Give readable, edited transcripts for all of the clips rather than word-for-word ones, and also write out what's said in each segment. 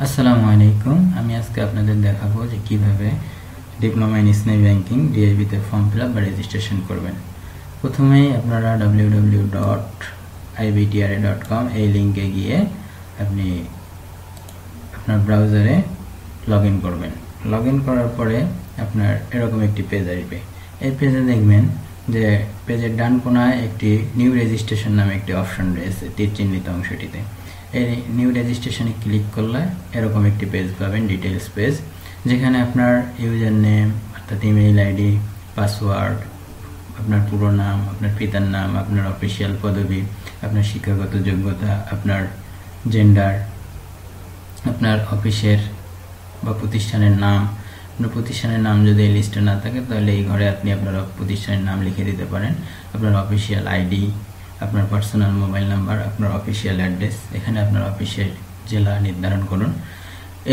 আসসালামু আলাইকুম। আমি আজকে আপনাদের দেখাবো যে কিভাবে diploma in Islami banking DIB তে ফর্ম ফিল আপ বা রেজিস্ট্রেশন করবেন। প্রথমেই আপনারা www.ibtra.com এই লিঙ্কে গিয়ে আপনি আপনার ব্রাউজারে লগ ইন করবেন। লগ ইন করার পরে আপনার এরকম একটি পেজ আসবে। এই পেজে দেখবেন যে পেজের ডান কোণায় একটি নিউ রেজিস্ট্রেশন নামে একটি অপশন রয়েছে তীর চিহ্নিত অংশটিতে। এই নিউ রেজিস্ট্রেশনে ক্লিক করলে এরকম একটি পেজ পাবেন, ডিটেলস পেজ, যেখানে আপনার ইউজার নেম অর্থাৎ ইমেইল আইডি, পাসওয়ার্ড, আপনার পুরো নাম, আপনার পিতার নাম, আপনার অফিসিয়াল পদবি, আপনার শিক্ষাগত যোগ্যতা, আপনার জেন্ডার, আপনার অফিসের বা প্রতিষ্ঠানের নাম। আপনার প্রতিষ্ঠানের নাম যদি এই লিস্টে না থাকে তাহলে এই ঘরে আপনি আপনার প্রতিষ্ঠানের নাম লিখে দিতে পারেন, আপনার অফিসিয়াল আইডি, আপনার পার্সোনাল মোবাইল নাম্বার, আপনার অফিসিয়াল অ্যাড্রেস। এখানে আপনার অফিসের জেলা নির্ধারণ করুন।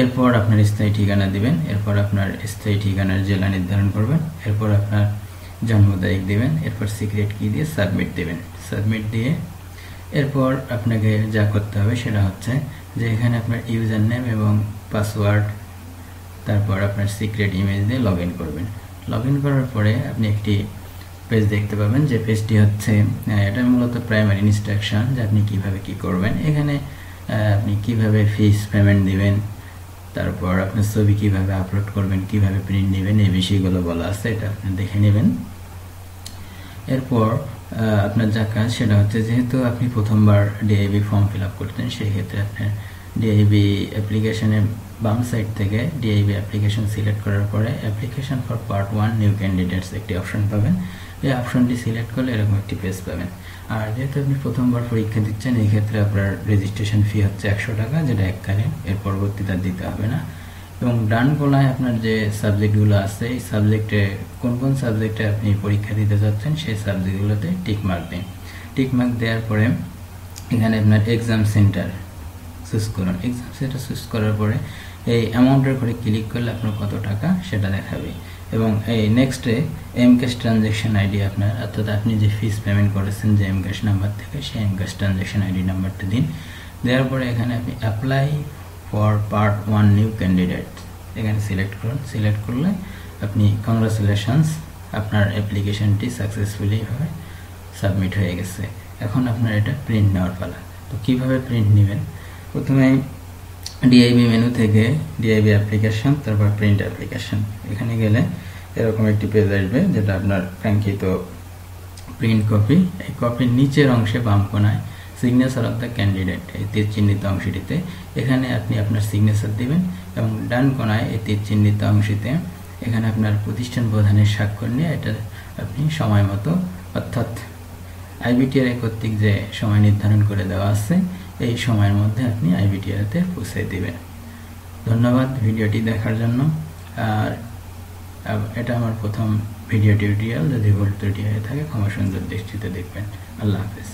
এরপর আপনার স্থায়ী ঠিকানা দিবেন। এরপর আপনার স্থায়ী ঠিকানার জেলা নির্ধারণ করবেন। এরপর আপনার জন্ম তারিখ দিবেন। এরপর সিক্রেট কি দিয়ে সাবমিট দিবেন। সাবমিট দিয়ে এরপর আপনাকে যা করতে হবে সেটা হচ্ছে যে এখানে আপনার ইউজার নেম এবং পাসওয়ার্ড, তারপর আপনার সিক্রেট ইমেজ দিয়ে লগ ইন করবেন। লগ ইন করার পরে আপনি একটি পেজ দেখতে পাবেন, যে পেজটি হচ্ছে এটা মূলত প্রাইমারি ইনস্ট্রাকশন যে আপনি কিভাবে কি করবেন। এখানে আপনি কিভাবে ফিস পেমেন্ট দিবেন, তারপর আপনার ছবি কিভাবে আপলোড করবেন, কিভাবে প্রিন্ট নেবেন, এই বিষয়গুলো বলা আছে, এটা আপনি দেখে নেবেন। এরপর আপনার যা কাজ সেটা হচ্ছে, যেহেতু আপনি প্রথমবার ডিআইবি ফর্ম ফিল আপ করতেন, সেই ক্ষেত্রে আপনার ডিআইবি অ্যাপ্লিকেশনের বাম সাইড থেকে ডিআইবি অ্যাপ্লিকেশন সিলেক্ট করার পরে application for part 1 new candidates একটি অপশন পাবেন। এই অপশনটি সিলেক্ট করলে এরকম একটি পেজ পাবেন। আর যেহেতু আপনি প্রথমবার পরীক্ষা দিচ্ছেন, এই ক্ষেত্রে আপনার রেজিস্ট্রেশন ফি হচ্ছে 100 টাকা, যেটা এককালীন, এর পরবর্তীতে দিতে হবে না। এবং ডান কোণায় আপনার যে সাবজেক্টগুলো আছে, এই সাবজেক্টে কোন কোন সাবজেক্টে আপনি পরীক্ষা দিতে যাচ্ছেন সেই সাবজেক্টগুলোতে টিকমার্ক দিন। টিকমার্ক দেওয়ার পরে এখানে আপনার এক্সাম সেন্টার চুজ করুন। এক্সাম সেন্টার চুজ করার পরে এই অ্যামাউন্টের করে ক্লিক করলে আপনার কত টাকা সেটা দেখাবে। এবং এই নেক্সটে এমক্যাশ ট্রানজ্যাকশন আইডি আপনার, অর্থাৎ আপনি যে ফিস পেমেন্ট করেছেন যে এমক্যাশ নাম্বার থেকে, সেই এমক্যাশ ট্রানজ্যাকশন আইডি নাম্বারটা দিন। দেওয়ার পরে এখানে আপনি apply for part 1 new candidate এখানে সিলেক্ট করুন। সিলেক্ট করলে আপনি কংগ্রাচুলেশনস, আপনার অ্যাপ্লিকেশনটি সাকসেসফুলি ভাবে সাবমিট হয়ে গেছে। এখন আপনার এটা প্রিন্ট নেওয়ার পালা। তো কিভাবে প্রিন্ট নেবেন? প্রথমে ডিআইবি মেনু থেকে ডিআইবি অ্যাপ্লিকেশন, তারপর প্রিন্ট অ্যাপ্লিকেশন, এখানে গেলে এরকম একটি পেজ আসবে, যেটা আপনার কাঙ্ক্ষিত প্রিন্ট কপি। এই কপির নিচের অংশে বাম কোণায় সিগনেচার অফ দ্য ক্যান্ডিডেট, এই তীর চিহ্নিত অংশটিতে এখানে আপনি আপনার সিগনেচার দিবেন। এবং ডান কোণায় এই তীর চিহ্নিত অংশটিতে এখানে আপনার প্রতিষ্ঠান প্রধানের স্বাক্ষর নিয়ে এটা আপনি সময় মতো, অর্থাৎ আইবিটিআর কর্তৃক যে সময় নির্ধারণ করে দেওয়া আছে, এই সময়ের মধ্যে আপনি আইবিটিআরতে পৌঁছে দিবেন। ধন্যবাদ ভিডিওটি দেখার জন্য। আর এটা আমার প্রথম ভিডিও টিউটোরিয়াল, যদি ভুল ত্রুটি হয়ে থাকে ক্ষমা সুন্দর দৃষ্টিতে দেখবেন। আল্লাহ হাফেজ।